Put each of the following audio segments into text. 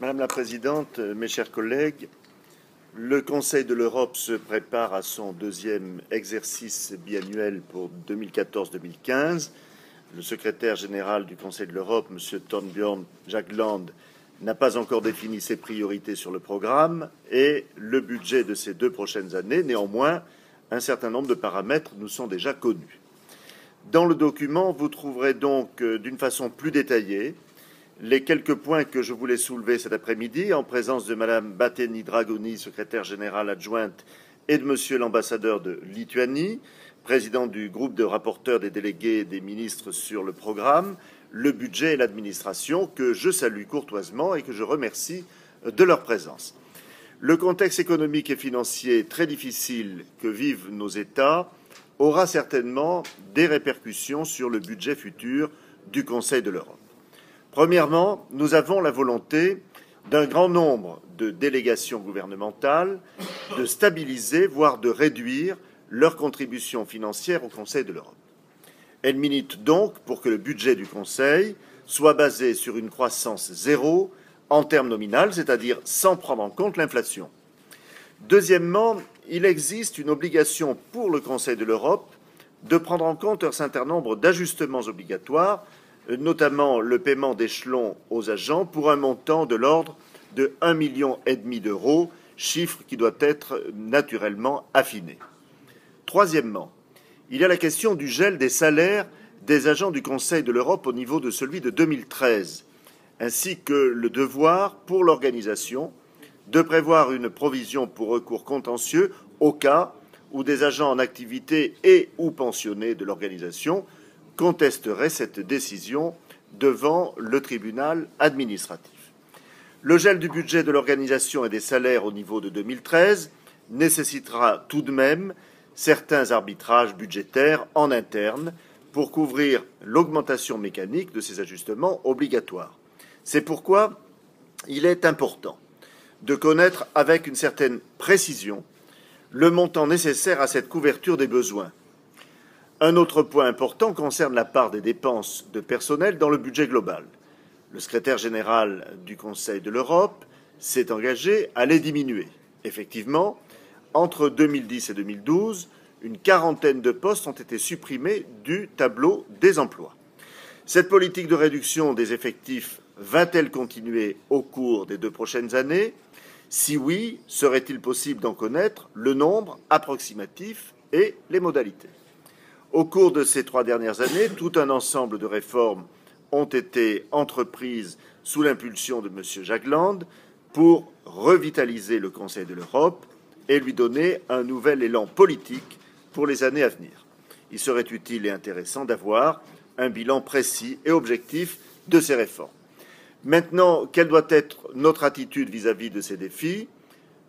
Madame la Présidente, mes chers collègues, le Conseil de l'Europe se prépare à son deuxième exercice biannuel pour 2014-2015. Le secrétaire général du Conseil de l'Europe, M. Thorbjørn Jagland, n'a pas encore défini ses priorités sur le programme et le budget de ces 2 prochaines années. Néanmoins, un certain nombre de paramètres nous sont déjà connus. Dans le document, vous trouverez donc d'une façon plus détaillée les quelques points que je voulais soulever cet après-midi en présence de Mme Bateni Dragoni, secrétaire générale adjointe, et de Monsieur l'ambassadeur de Lituanie, président du groupe de rapporteurs des délégués des ministres sur le programme, le budget et l'administration, que je salue courtoisement et que je remercie de leur présence. Le contexte économique et financier très difficile que vivent nos États aura certainement des répercussions sur le budget futur du Conseil de l'Europe. Premièrement, nous avons la volonté d'un grand nombre de délégations gouvernementales de stabiliser, voire de réduire leur contribution financière au Conseil de l'Europe. Elles militent donc pour que le budget du Conseil soit basé sur une croissance zéro en termes nominaux, c'est-à-dire sans prendre en compte l'inflation. Deuxièmement, il existe une obligation pour le Conseil de l'Europe de prendre en compte un certain nombre d'ajustements obligatoires, notamment le paiement d'échelons aux agents pour un montant de l'ordre de 1,5 million d'euros, chiffre qui doit être naturellement affiné. Troisièmement, il y a la question du gel des salaires des agents du Conseil de l'Europe au niveau de celui de 2013, ainsi que le devoir pour l'organisation de prévoir une provision pour recours contentieux au cas où des agents en activité et ou pensionnés de l'organisation contesteraient cette décision devant le tribunal administratif. Le gel du budget de l'organisation et des salaires au niveau de 2013 nécessitera tout de même certains arbitrages budgétaires en interne pour couvrir l'augmentation mécanique de ces ajustements obligatoires. C'est pourquoi il est important de connaître avec une certaine précision le montant nécessaire à cette couverture des besoins. Un autre point important concerne la part des dépenses de personnel dans le budget global. Le secrétaire général du Conseil de l'Europe s'est engagé à les diminuer. Effectivement, entre 2010 et 2012, une quarantaine de postes ont été supprimés du tableau des emplois. Cette politique de réduction des effectifs va-t-elle continuer au cours des 2 prochaines années? Si oui, serait-il possible d'en connaître le nombre approximatif et les modalités? Au cours de ces 3 dernières années, tout un ensemble de réformes ont été entreprises sous l'impulsion de M. Jagland pour revitaliser le Conseil de l'Europe et lui donner un nouvel élan politique pour les années à venir. Il serait utile et intéressant d'avoir un bilan précis et objectif de ces réformes. Maintenant, quelle doit être notre attitude vis-à-vis de ces défis?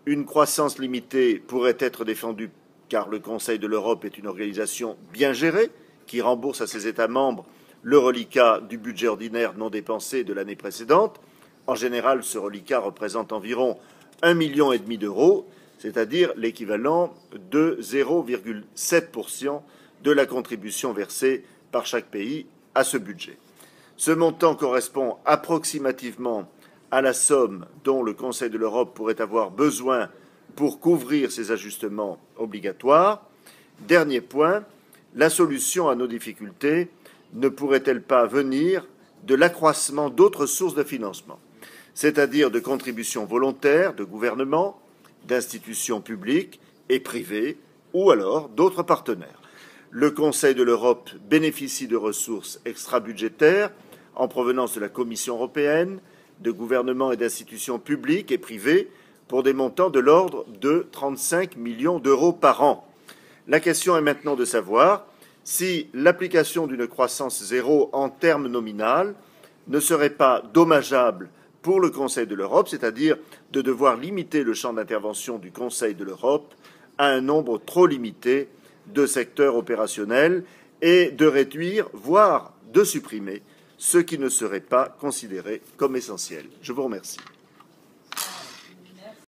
Une croissance limitée pourrait être défendue car le Conseil de l'Europe est une organisation bien gérée qui rembourse à ses États membres le reliquat du budget ordinaire non dépensé de l'année précédente. En général, ce reliquat représente environ 1,5 million d'euros, c'est-à-dire l'équivalent de 0,7% de la contribution versée par chaque pays à ce budget. Ce montant correspond approximativement à la somme dont le Conseil de l'Europe pourrait avoir besoin pour couvrir ces ajustements obligatoires. Dernier point, la solution à nos difficultés ne pourrait-elle pas venir de l'accroissement d'autres sources de financement, c'est-à-dire de contributions volontaires de gouvernements, d'institutions publiques et privées, ou alors d'autres partenaires? Le Conseil de l'Europe bénéficie de ressources extra-budgétaires en provenance de la Commission européenne, de gouvernements et d'institutions publiques et privées pour des montants de l'ordre de 35 millions d'euros par an. La question est maintenant de savoir si l'application d'une croissance zéro en termes nominaux ne serait pas dommageable pour le Conseil de l'Europe, c'est-à-dire de devoir limiter le champ d'intervention du Conseil de l'Europe à un nombre trop limité de secteurs opérationnels et de réduire, voire de supprimer, ce qui ne serait pas considéré comme essentiel. Je vous remercie.